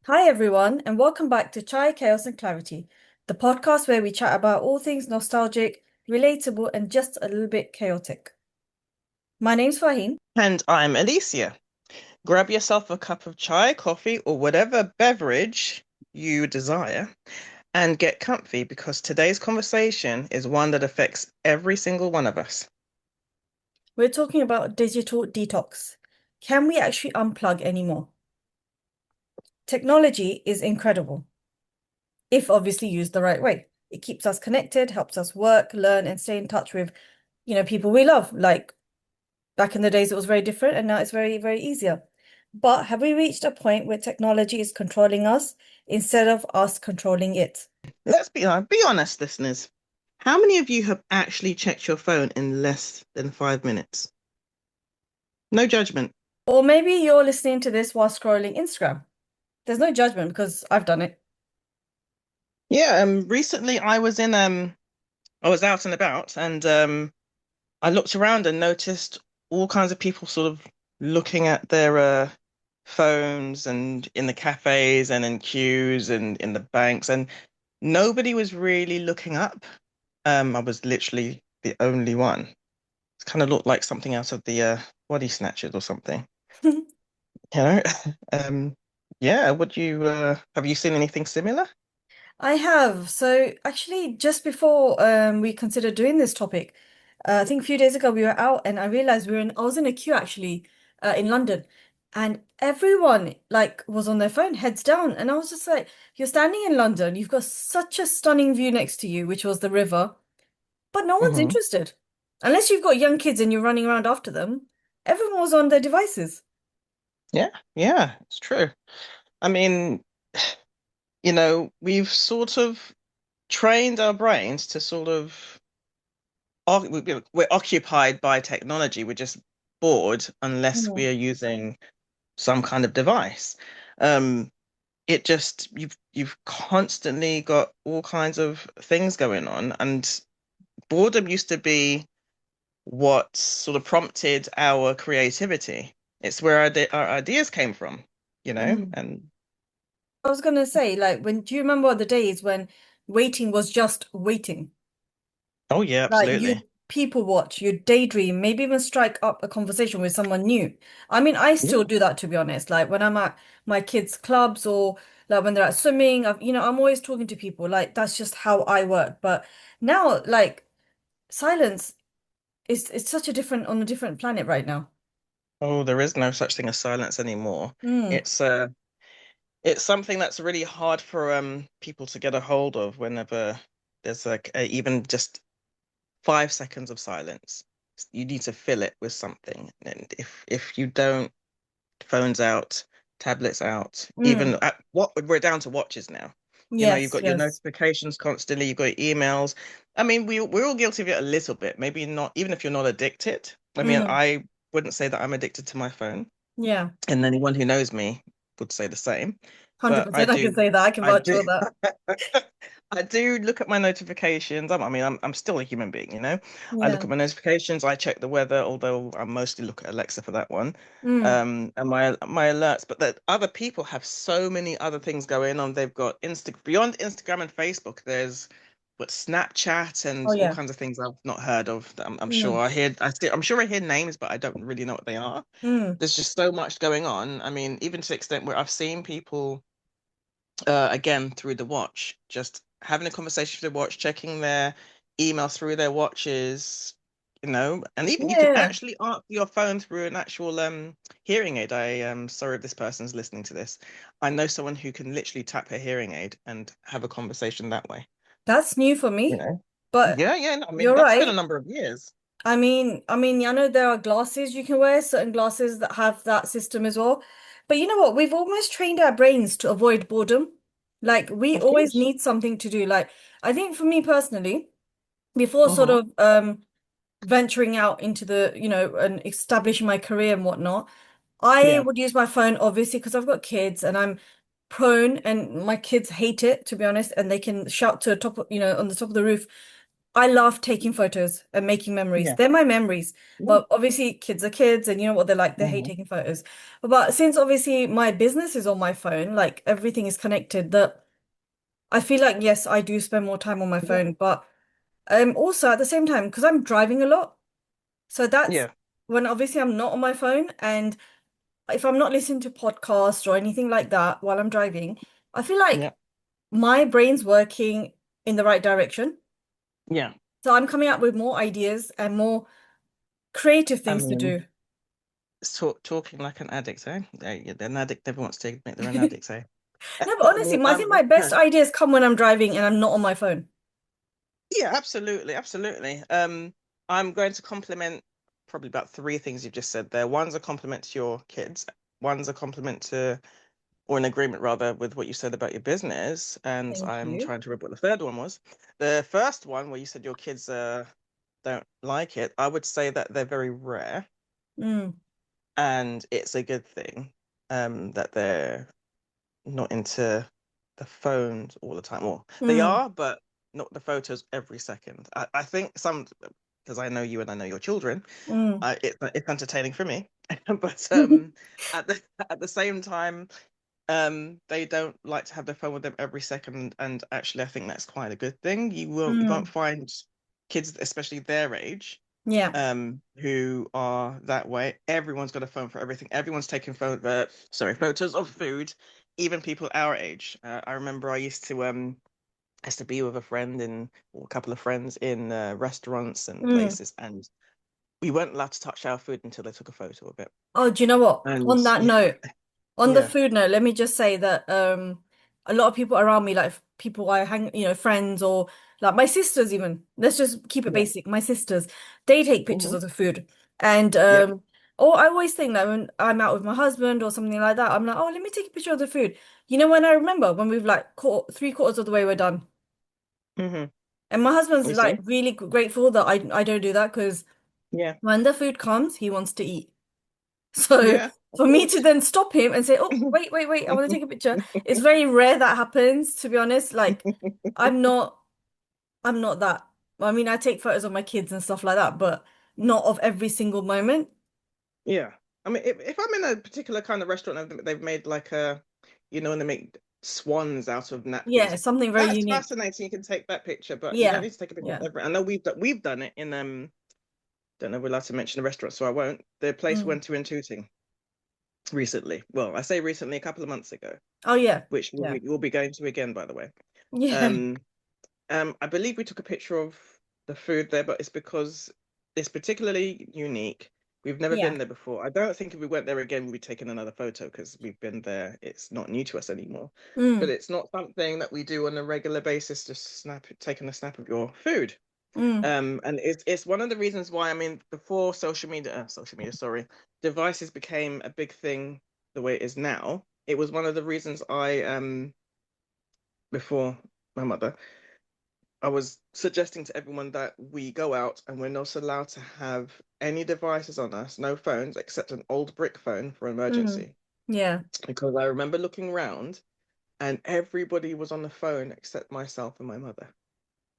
Hi, everyone, and welcome back to Chai, Chaos, and Clarity, the podcast where we chat about all things nostalgic, relatable, and just a little bit chaotic. My name's Fahim. And I'm Alicia. Grab yourself a cup of chai, coffee, or whatever beverage you desire and get comfy because today's conversation is one that affects every single one of us. We're talking about digital detox. Can we actually unplug anymore? Technology is incredible, if obviously used the right way. It keeps us connected, helps us work, learn, and stay in touch with, people we love. Like back in the days, it was very different, and now it's very, very easier. But have we reached a point where technology is controlling us instead of us controlling it? Be honest, listeners. How many of you have actually checked your phone in less than 5 minutes? No judgment. Or maybe you're listening to this while scrolling Instagram. There's no judgment because I've done it. Yeah, recently I was out and about and I looked around and noticed all kinds of people sort of looking at their phones and in the cafes and in queues and in the banks, and nobody was really looking up. I was literally the only one. It kind of looked like something out of the Body Snatchers or something, you know? Um, yeah, would you have you seen anything similar? I have. So actually, just before we considered doing this topic, I think a few days ago we were out and I realized I was in a queue actually in London, and everyone like was on their phone, heads down, and I was just like, you're standing in London, you've got such a stunning view next to you, which was the river, but no one's Hmm. interested. Unless you've got young kids and you're running around after them, everyone was on their devices. Yeah, yeah, it's true. I mean, we've sort of trained our brains to sort of we're occupied by technology. We're just bored unless we Mm. are using some kind of device. Um, it just you've constantly got all kinds of things going on, and boredom used to be what sort of prompted our creativity. It's where our ideas came from, Mm. and I was gonna say, like, do you remember the days when waiting was just waiting? oh yeah, Like absolutely. you'd people watch, you'd daydream, maybe even strike up a conversation with someone new. I mean, I still Yeah. do that to be honest. Like when I'm at my kids' clubs or like when they're at swimming, I'm always talking to people. Like that's just how I work. But now, like silence is it's such a different on a different planet right now. Oh, there is no such thing as silence anymore. Mm, It's uh it's something that's really hard for people to get a hold of whenever there's like even just 5 seconds of silence. You need to fill it with something. And if you don't, phones out, tablets out, even mm. what we're down to watches now. You've Yes, got your yes. notifications constantly, you've got your emails. I mean, we're all guilty of it a little bit. Maybe not, even if you're not addicted. I mean, Mm, I wouldn't say that I'm addicted to my phone, yeah. and anyone who knows me would say the same. But 100%. I can say that. I can I vouch do, for that. I do look at my notifications. I'm still a human being, you know. I look Yeah. at my notifications. I check the weather, although I mostly look at Alexa for that one, Mm. and my alerts. But that other people have so many other things going on. They've got beyond Instagram and Facebook. There's what Snapchat Oh and all yeah. kinds of things I've not heard of. That I'm sure Mm. I'm sure I hear names, but I don't really know what they are. Mm. There's just so much going on. I mean, even to the extent where I've seen people again through the watch, just having a conversation through the watch, checking their email through their watches, and even you can Yeah. actually answer your phone through an actual hearing aid. I am sorry if this person's listening to this. I know someone who can literally tap her hearing aid and have a conversation that way. That's new for You me. know? But Yeah, yeah. No, I mean, you're that's been a right. number of years. I know there are glasses you can wear, certain glasses that have that system as well. But you know what? We've almost trained our brains to avoid boredom. Like we Of always course. need something to do. Like I think for me personally, before sort Hmm. of venturing out into and establishing my career and whatnot, I Yeah. would use my phone obviously because I've got kids and I'm prone and my kids hate it to be honest, and they can shout to the top on the top of the roof. I love taking photos and making memories. Yeah. They're my memories. Yeah. But obviously, kids are kids, and you know what they're like. They hate Hmm. taking photos. But since obviously my business is on my phone, like everything is connected, that I feel like, yes, I do spend more time on my Yeah. phone. But also at the same time, because I'm driving a lot. So that's Yeah. when obviously I'm not on my phone. And if I'm not listening to podcasts or anything like that while I'm driving, I feel Yeah. like my brain's working in the right direction. Yeah. So I'm coming up with more ideas and more creative I things to mean, do. talking like an addict, eh? Yeah, an addict never wants to admit they're an addict, eh? No, but I honestly, mean, I think my best ideas come when I'm driving and I'm not on my phone. yeah, absolutely, absolutely. I'm going to compliment probably about three things you've just said there. One's a compliment to your kids. One's a compliment to, or an agreement rather, with what you said about your business. And Thank I'm you. trying to remember what the third one was. The first one, where you said your kids don't like it, I would say that they're very rare, Mm, and it's a good thing that they're not into the phones all the time. Well, they mm, are, but not the photos every second. I think some, because I know you and I know your children, mm, it's entertaining for me. But at the same time, they don't like to have their phone with them every second, and actually I think that's quite a good thing. You won't mm. find kids, especially their age, Yeah. who are that way. Everyone's got a phone for everything. Everyone's taking photos of food, even people our age. I remember I used to be with a friend in or a couple of friends in restaurants and Mm. places, and we weren't allowed to touch our food until they took a photo of it. Oh, do you know what? And On that yeah, note, on the yeah, food note, let me just say that a lot of people around me, like people I hang, friends or like my sisters even, let's just keep it yeah, basic. My sisters, they take pictures hmm, of the food. And yep, or I always think that when I'm out with my husband or something like that, I'm like, oh, let me take a picture of the food. You know, when I remember when we've like caught three-quarters of the way we're done. hmm. And my husband's You like see, really grateful that I don't do that because yeah, when the food comes, he wants to eat. So yeah, of for me to course. then stop him and say, "Oh, wait, wait, wait, I want to take a picture," it's very rare that happens, to be honest. Like I'm not I'm not that. I mean, I take photos of my kids and stuff like that, but not of every single moment. Yeah. I mean, if I'm in a particular kind of restaurant and they've made like and they make swans out of Yeah, napkins, something very that's unique. fascinating. You can take that picture, but you don't Yeah. need to take a picture of Yeah. every. I know we've done it in don't know if we're allowed to mention the restaurant, so I won't. The place we Mm. went to in Tooting recently. Well, I say recently, a couple of months ago, Oh yeah. which Yeah. we'll be going to again, by the way. Yeah. Um, I believe we took a picture of the food there, but it's because it's particularly unique. We've never Yeah. been there before. I don't think if we went there again, we'd be taking another photo because we've been there. It's not new to us anymore. But Mm. it's not something that we do on a regular basis, just taking a snap of your food. Mm. And it's one of the reasons why, I mean, before social media, sorry, devices became a big thing the way it is now. It was one of the reasons before my mother, I was suggesting to everyone that we go out and we're not allowed to have any devices on us, no phones, except an old brick phone for Mm. emergency. Yeah. Because I remember looking around and everybody was on the phone except myself and my mother.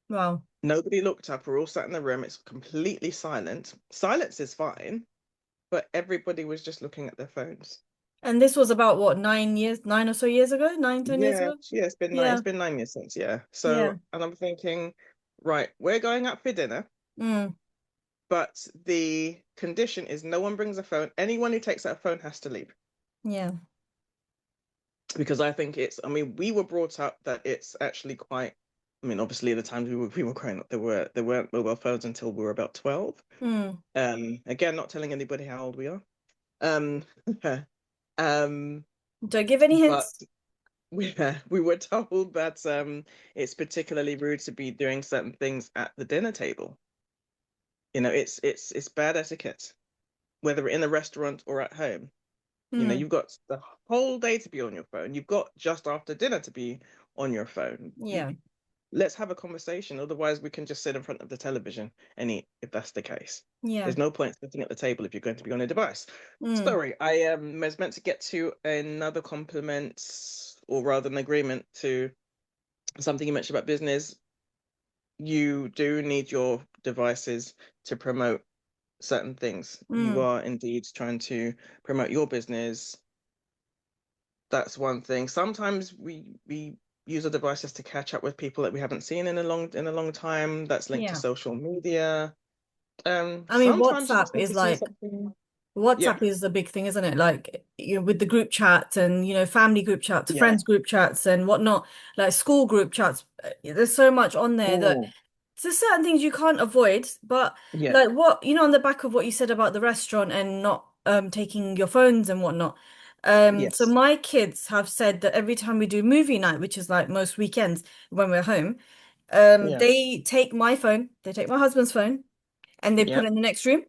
Wow. Nobody looked up. We're all sat in the room. It's completely silent. Silence is fine, but everybody was just looking at their phones. And this was about what, 9 years, 9 or so years ago? 9, 10 years Yeah, ago? yeah, it's Yeah. been 9 years since, yeah. Yeah. So, and I'm thinking, right, we're going out for dinner. Mm. But the condition is no one brings a phone. Anyone who takes out a phone has to leave. Yeah. Because I think I mean, we were brought up that it's actually quite, I mean, obviously the times we were growing up, there weren't mobile phones until we were about 12. Mm. Again, not telling anybody how old we are. Um, um, Don't give any but hints. we were told that it's particularly rude to be doing certain things at the dinner table. It's bad etiquette, whether in a restaurant or at home. Mm. You've got the whole day to be on your phone. You've got just after dinner to be on your phone. Yeah. Let's have a conversation. Otherwise, we can just sit in front of the television and eat, if that's the case. Yeah. There's no point sitting at the table if you're going to be on a device. Mm. Sorry, I was meant to get to another compliment, or rather an agreement to something you mentioned about business. you do need your devices to promote certain things. You Mm, are indeed trying to promote your business. That's one thing. Sometimes we use our devices to catch up with people that we haven't seen in a long time. That's linked to yeah. social media. I mean, Sometimes you WhatsApp just need is to see like something. Yeah, WhatsApp is the big thing, isn't it? Like, with the group chats and, family group chats, yeah. friends group chats and whatnot, like school group chats. There's so much on there that Oh, there's certain things you can't avoid. But yeah, like what, on the back of what you said about the restaurant and not taking your phones and whatnot. So yes, my kids have said that every time we do movie night, which is like most weekends when we're home, yeah, they take my phone, they take my husband's phone, and they put yeah. it in the next room.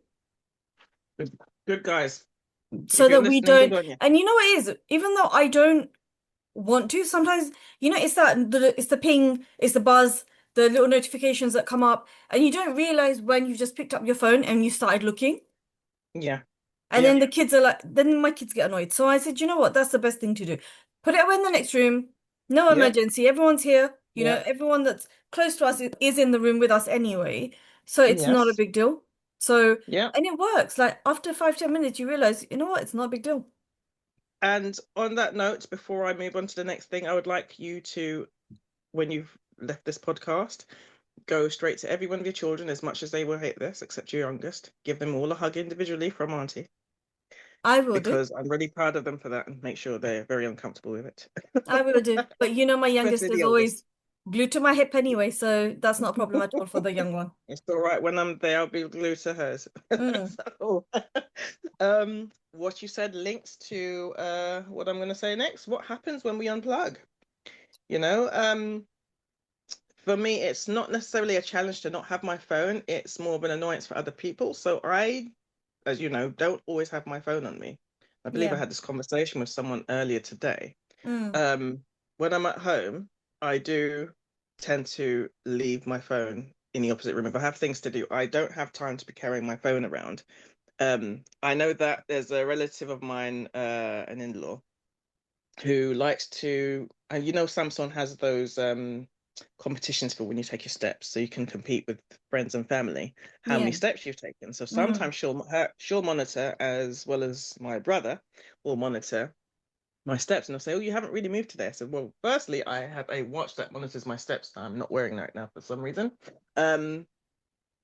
Good, good guys. So If you're that we listening, good don't, on you. and you know what it is, even though I don't want to, sometimes, it's the ping, it's the buzz, the little notifications that come up, and you don't realize when you've just picked up your phone and you started looking. Yeah, And yeah, then then my kids get annoyed. So I said, you know what, that's the best thing to do. Put it away in the next room. No yeah, emergency. Everyone's here. yeah, Everyone that's close to us is in the room with us anyway. So it's not a yes, big deal. So, yeah. and it works. Like after 5, 10 minutes, you realize, you know what, it's not a big deal. And on that note, before I move on to the next thing, I would like you to, when you've left this podcast, go straight to every one of your children, as much as they will hate this, except your youngest. Give them all a hug individually from Auntie, I will do. because I'm really proud of them for that and make sure they're very uncomfortable with it. I will do. But my youngest Especially is the always oldest. glued to my hip anyway, so that's not a problem at all for the young one. It's all right when I'm there, I'll be glued to hers. Mm, So, what you said links to what I'm gonna say next. What happens when we unplug? You know, for me, it's not necessarily a challenge to not have my phone. It's more of an annoyance for other people. So I, as you know, don't always have my phone on me. I believe I yeah. had this conversation with someone earlier today. Mm, Um, when I'm at home, I do tend to leave my phone in the opposite room. If I have things to do, I don't have time to be carrying my phone around. I know that there's a relative of mine, an in-law, who likes to, and Samsung has those competitions for when you take your steps, so you can compete with friends and family how many yeah. steps you've taken. So Mm, sometimes she'll monitor, as well as my brother will monitor my steps, and I'll say, "Oh, you haven't really moved today." I said, "Well, firstly, I have a watch that monitors my steps. I'm not wearing that now for some reason, um,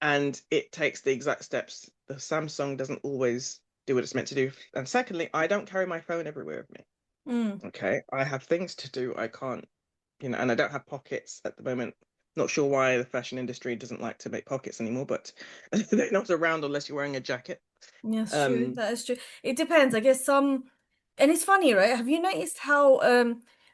and it takes the exact steps. The Samsung doesn't always do what it's meant to do. And secondly, I don't carry my phone everywhere with me. mm, Okay, I have things to do. I can't, and I don't have pockets at the moment. Not sure why the fashion industry doesn't like to make pockets anymore, but they're not around unless you're wearing a jacket. yes, true. Um, That is true. It depends. I guess and it's funny, right? Have you noticed how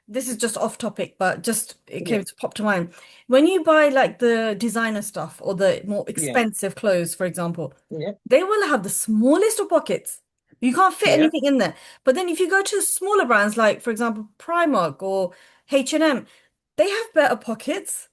this is just off topic, but just it yeah, came to pop to mind. When you buy like the designer stuff or the more yeah, expensive clothes, for example, yeah, they will have the smallest of pockets. You can't fit yeah. anything in there. But then if you go to smaller brands like, for example, Primark or H&M, they have better pockets.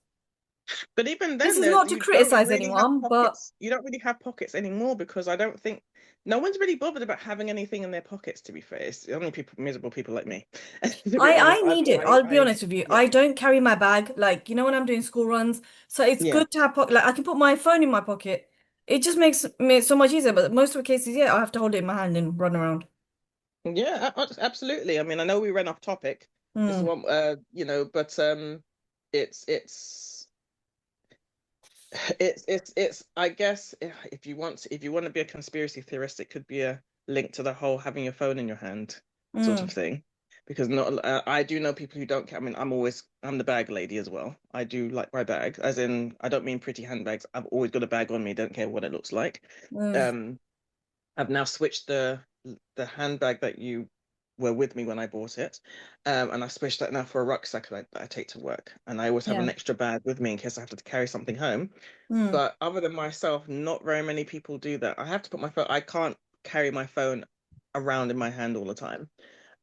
But even This then, is not to you don't criticize really have anyone, but pockets. You don't really have pockets anymore because I don't think no one's really bothered about having anything in their pockets. To be fair, it's only people, miserable people like me. To be I honest, need it. I'll be honest with you. yeah, I don't carry my bag like when I'm doing school runs. So it's yeah, good to have pocket. Like I can put my phone in my pocket. It just makes me so much easier. But most of the cases, yeah, I have to hold it in my hand and run around. yeah, absolutely. I mean, I know we ran off topic. This is Mm, one, but it's it's I guess if you want to be a conspiracy theorist, it could be a link to the whole having your phone in your hand sort of mm, thing. Because not I do know people who don't I mean, I'm the bag lady as well. I do like my bag, as in I don't mean pretty handbags. I've always got a bag on me, don't care what it looks like. mm, Um, I've now switched the handbag that you were with me when I bought it, and I switched that now for a rucksack that I take to work. And I always have yeah. an extra bag with me in case I have to carry something home. Mm, But other than myself, not very many people do that. I have to put my phone, I can't carry my phone around in my hand all the time.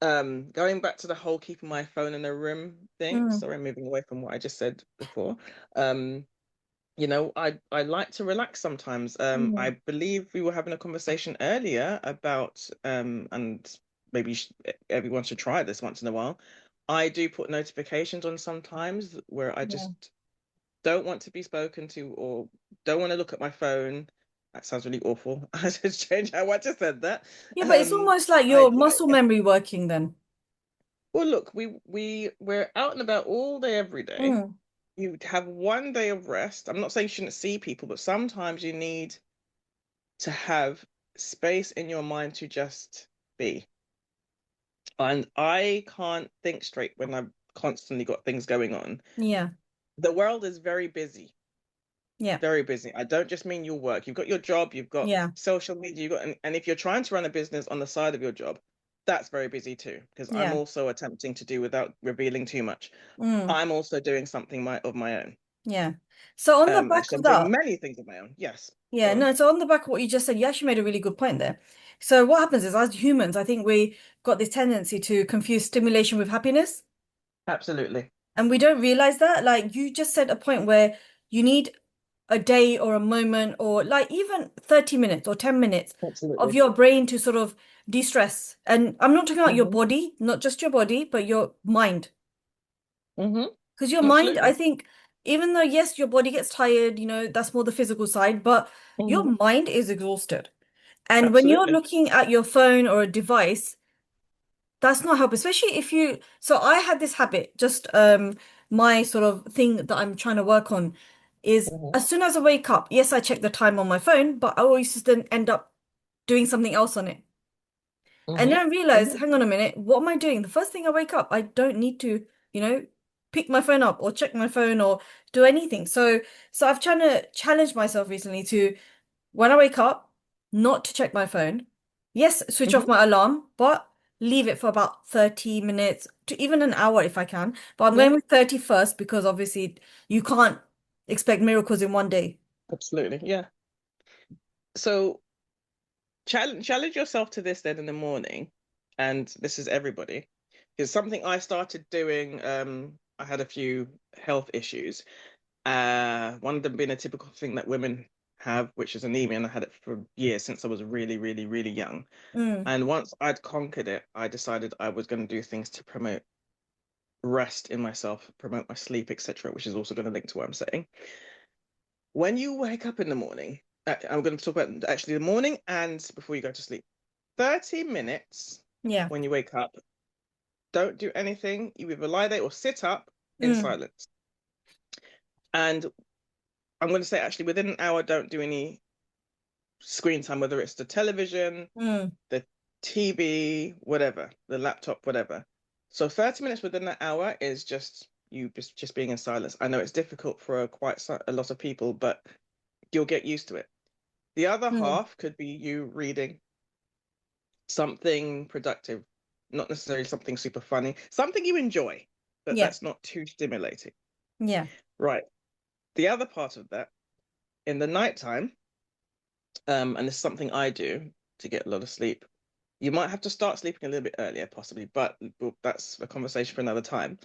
Going back to the whole keeping my phone in the room thing, mm, sorry, moving away from what I just said before. Um, I like to relax sometimes. I mm, believe we were having a conversation earlier about and maybe everyone should try this once in a while. I do put notifications on sometimes where I yeah. just don't want to be spoken to, or don't want to look at my phone. That sounds really awful. I should change how I just said that. Yeah, but it's almost like your I muscle memory working then. well, look, we're out and about all day, every day. Mm, You have one day of rest. I'm not saying you shouldn't see people, but sometimes you need to have space in your mind to just be. And I can't think straight when I've constantly got things going on. yeah, The world is very busy, yeah, very busy. I don't just mean your work. You've got your job, you've got yeah, social media, and if you're trying to run a business on the side of your job, that's very busy too. Because I'm yeah. also attempting to do without revealing too much. Mm, I'm also doing something of my own. yeah. So on the back Actually, of I'm doing that, many things of my own. Yes. yeah, Go on. no, so on the back of what you just said, you actually made a really good point there. So what happens is as humans, I think we got this tendency to confuse stimulation with happiness. Absolutely. And we don't realize that. Like you just said a point where you need a day or a moment or like even 30 minutes or 10 minutes of Absolutely. your brain to sort of de-stress. And I'm not talking about your Hmm. body, not just your body, but your mind. Hmm. Because your mind, I Absolutely. think, even though, yes, your body gets tired, that's more the physical side, but your Hmm. mind is exhausted. And when you're Absolutely. looking at your phone or a device, that's not help, especially if you. So I had this habit, just my sort of thing that I'm trying to work on is Hmm. as soon as I wake up, yes, I check the time on my phone, but I always just then end up doing something else on it. And then Hmm. I realized, Hmm. hang on a minute, what am I doing? The first thing I wake up, I don't need to, you know, pick my phone up or check my phone or do anything. So I've trying to challenge myself recently to when I wake up, not to check my phone. Yes, switch off Hmm. my alarm, but leave it for about 30 minutes to even an hour if I can. But I'm Yeah. going with 30 first because obviously you can't expect miracles in one day. Absolutely. Yeah. So challenge yourself to this then in the morning, and this is everybody. Because something I started doing, I had a few health issues. One of them being a typical thing that women have, which is anemia, and I had it for years since I was really, really, really young. Mm, And once I'd conquered it, I decided I was going to do things to promote rest in myself, promote my sleep, etc., which is also going to link to what I'm saying. When you wake up in the morning, I'm going to talk about actually the morning and before you go to sleep. 30 minutes yeah. when you wake up, don't do anything. You either lie there or sit up in Mm, silence. And I'm going to say actually within an hour, don't do any screen time, whether it's the television, mm, the TV, whatever, the laptop, whatever. So 30 minutes within that hour is just you just being in silence. I know it's difficult for a lot of people, but you'll get used to it. The other mm, half could be you reading something productive, not necessarily something super funny, something you enjoy, but yeah. that's not too stimulating. Yeah. Right. The other part of that, in the nighttime, and it's something I do to get a lot of sleep. You might have to start sleeping a little bit earlier, possibly, but well, that's a conversation for another time.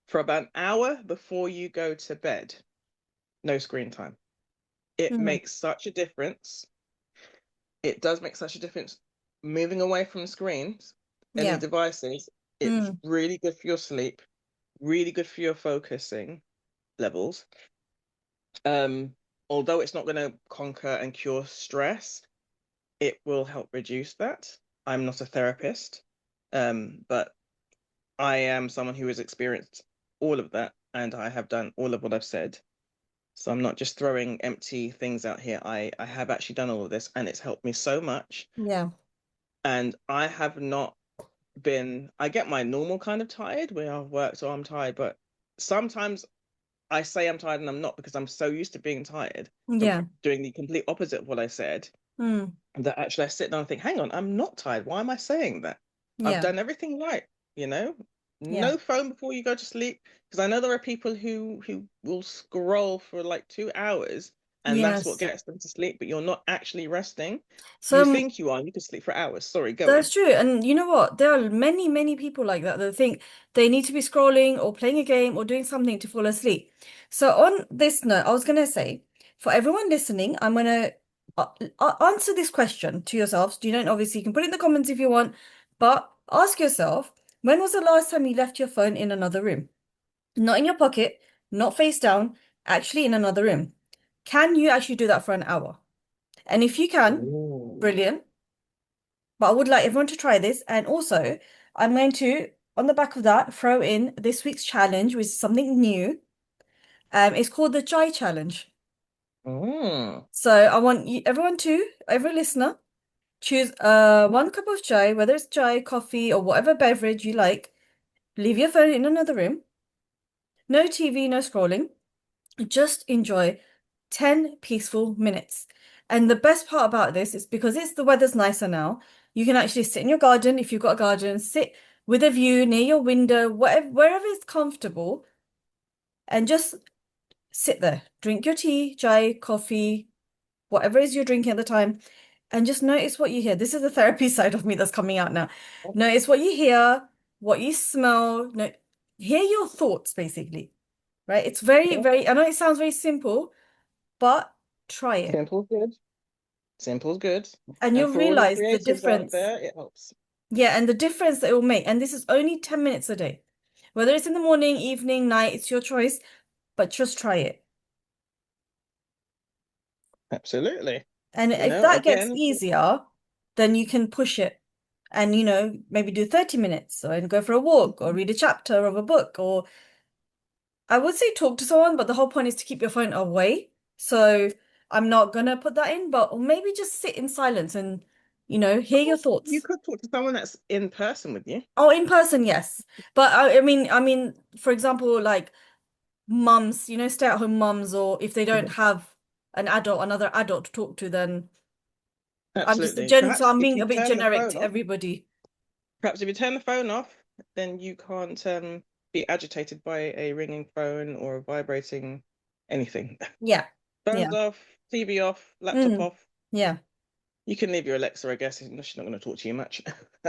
For about an hour before you go to bed, no screen time. It Mm, makes such a difference. It does make such a difference. Moving away from screens, any yeah. devices, it's Mm, really good for your sleep, really good for your focusing levels. Um, Although it's not going to conquer and cure stress, it will help reduce that. I'm not a therapist, but I am someone who has experienced all of that, and I have done all of what I've said. So I'm not just throwing empty things out here. I have actually done all of this, and it's helped me so much. yeah. And I have not been, I get my normal kind of tired where I've worked, so I'm tired, but sometimes I say I'm tired and I'm not because I'm so used to being tired from Yeah. doing the complete opposite of what I said Mm, that actually I sit down and think, hang on, I'm not tired. Why am I saying that? I've yeah. done everything right, you know? Yeah. No phone before you go to sleep. Because I know there are people who will scroll for like 2 hours and that's what Yes. gets them to sleep, but you're not actually resting. So You think you are, you can sleep for hours. Sorry, go that's on. true. And you know what? There are many, many people like that that think they need to be scrolling or playing a game or doing something to fall asleep. So, on this note, I was going to say, for everyone listening, I'm going to answer this question to yourselves. You don't obviously, you can put it in the comments if you want, but ask yourself, when was the last time you left your phone in another room? Not in your pocket, not face down. actually in another room. Can you actually do that for an hour? And if you can, Ooh. brilliant. But I would like everyone to try this. And also, I'm going to, on the back of that, throw in this week's challenge, which is something new. It's called the Chai Challenge. Mm. So I want you, everyone to, every listener, choose one cup of chai, whether it's chai, coffee, or whatever beverage you like. Leave your phone in another room. No TV, no scrolling. Just enjoy 10 peaceful minutes. And the best part about this is because the weather's nicer now, you can actually sit in your garden if you've got a garden, sit with a view near your window, whatever, wherever is comfortable, and just sit there. Drink your tea, chai, coffee, whatever it is you're drinking at the time, and just notice what you hear. This is the therapy side of me that's coming out now. Notice what you hear, what you smell, no, hear your thoughts basically, right? It's very, Yeah. very, I know it sounds very simple, but try it. Simple's good. Simple's good. And And you'll for all the realize the creatives out difference. there, it helps. Yeah, and the difference that it will make. And this is only 10 minutes a day. Whether it's in the morning, evening, night, it's your choice, but just try it. Absolutely. And You if know, that gets again, easier, then you can push it and, maybe do 30 minutes and go for a walk or read a chapter of a book. Or I would say talk to someone, but the whole point is to keep your phone away. So I'm not gonna put that in, but maybe just sit in silence and, hear your you thoughts. could talk to someone that's in person with you. Oh, in person, yes. But I mean, for example, like mums, stay-at-home mums, or if they don't Mhm. have another adult to talk to, then Absolutely. so Perhaps I'm if being a you bit turn the generic phone to off, everybody. perhaps if you turn the phone off, then you can't be agitated by a ringing phone or a vibrating anything. Yeah. Phone's Yeah. off, TV off, laptop Mm. off. Yeah. You can leave your Alexa, I guess. She's not going to talk to you much.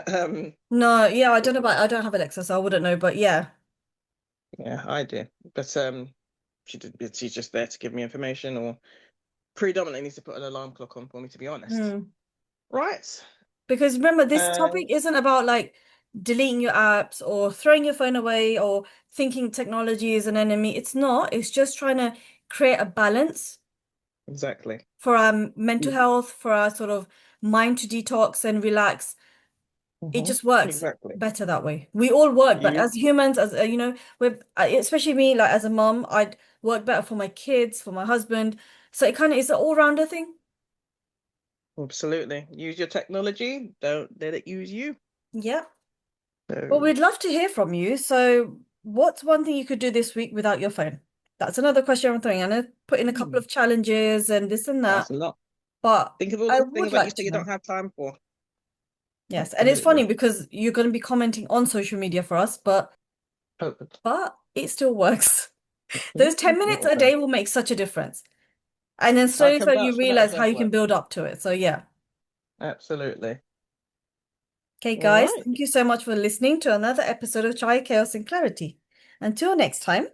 Um, No, yeah, I don't have Alexa, so I wouldn't know, but yeah. yeah, I do. But she's just there to give me information, or predominantly needs to put an alarm clock on for me, to be honest. Mm. Right. Because remember, this topic And isn't about like deleting your apps or throwing your phone away or thinking technology is an enemy. It's not. It's just trying to create a balance exactly. for our mental health, for our sort of mind to detox and relax. It Hmm. just works Exactly. better that way. We all work, but You as humans, as with especially me, like as a mom, I'd work better for my kids, for my husband. So it kind of is an all-rounder thing. absolutely use your technology. Don't let it use you. Yeah. Well, So we'd love to hear from you. So, what's one thing you could do this week without your phone? That's another question I'm throwing. I know put in a couple hmm, of challenges and this and that, that's a lot. but Think of all I those things would like you like say to you know. don't have time for. Yes, and it's funny Absolutely. because you're going to be commenting on social media for us, Perfect. but it still works. Those Mhm. 10 minutes Well a day done. will make such a difference. And then I slowly, can slowly you vouch for that as realize how well, you can Black. build up to it. So, yeah. Absolutely. Okay, All guys, right. thank you so much for listening to another episode of Chai Chaos and Clarity. Until next time,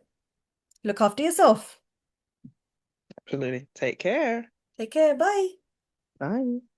look after yourself. Absolutely. Take care. Take care. Bye. Bye.